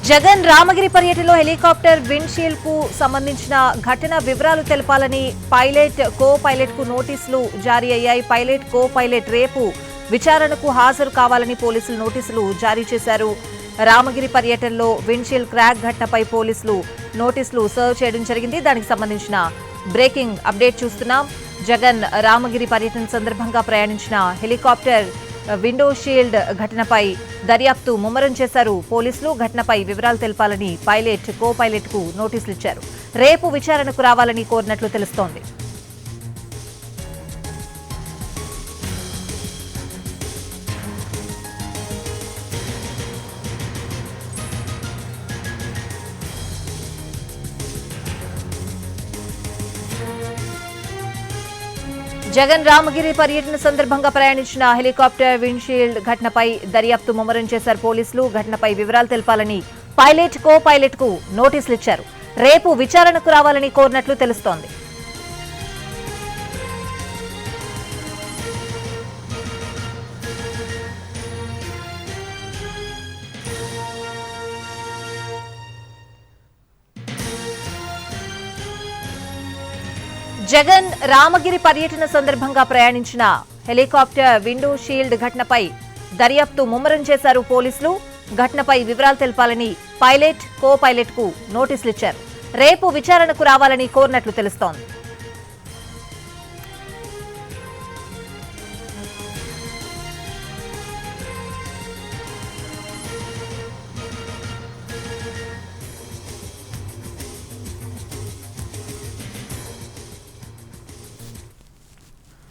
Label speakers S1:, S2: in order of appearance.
S1: జగన్ రామగిరి పర్యటనలో helicopter windshield కు సంబంధించిన ఘటన వివరాలు తెలపాలని పైలట్ కో పైలట్ కు నోటీసులు జారీ అయ్యాయి. పైలట్ కో పైలట్ రేపు విచారణకు హాజరు కావాలని పోలీసులు నోటీసులు జారీ చేశారు. రామగిరి పర్యటనలో విండ్షీల్డ్ క్రాక్ ఘటనపై పోలీసులు నోటీసులు సర్వ్ చేయడం జరిగింది. దానికి సంబంధించిన బ్రేకింగ్ అప్డేట్ చూస్తున్నాం. జగన్ రామగిరి పర్యటన సందర్భంగా ప్రయాణించిన హెలికాప్టర్ విండో షీల్డ్ ఘటనపై దర్యాప్తు ముమ్మరం చేశారు పోలీసులు. ఘటనపై వివరాలు తెలపాలని పైలట్ కో పైలట్ కు నోటీసులు ఇచ్చారు. రేపు విచారణకు రావాలని కోరినట్లు తెలుస్తోంది. జగన్ రామగిరి పర్యటన సందర్భంగా ప్రయాణించిన హెలికాప్టర్ విండ్షీల్డ్ ఘటనపై దర్యాప్తు ముమ్మరం చేశారు పోలీసులు. ఘటనపై వివరాలు తెలపాలని పైలట్ కో పైలట్ కు నోటీసులు ఇచ్చారు. రేపు విచారణకు రావాలని కోరినట్లు తెలుస్తోంది. జగన్ రామగిరి పర్యటన సందర్భంగా ప్రయాణించిన హెలికాప్టర్ విండో షీల్డ్ ఘటనపై దర్యాప్తు ముమ్మరం చేశారు పోలీసులు. ఘటనపై వివరాలు తెలపాలని పైలట్ కో పైలట్ కు నోటీసులు ఇచ్చారు. రేపు విచారణకు రావాలని కోరినట్లు తెలుస్తోంది.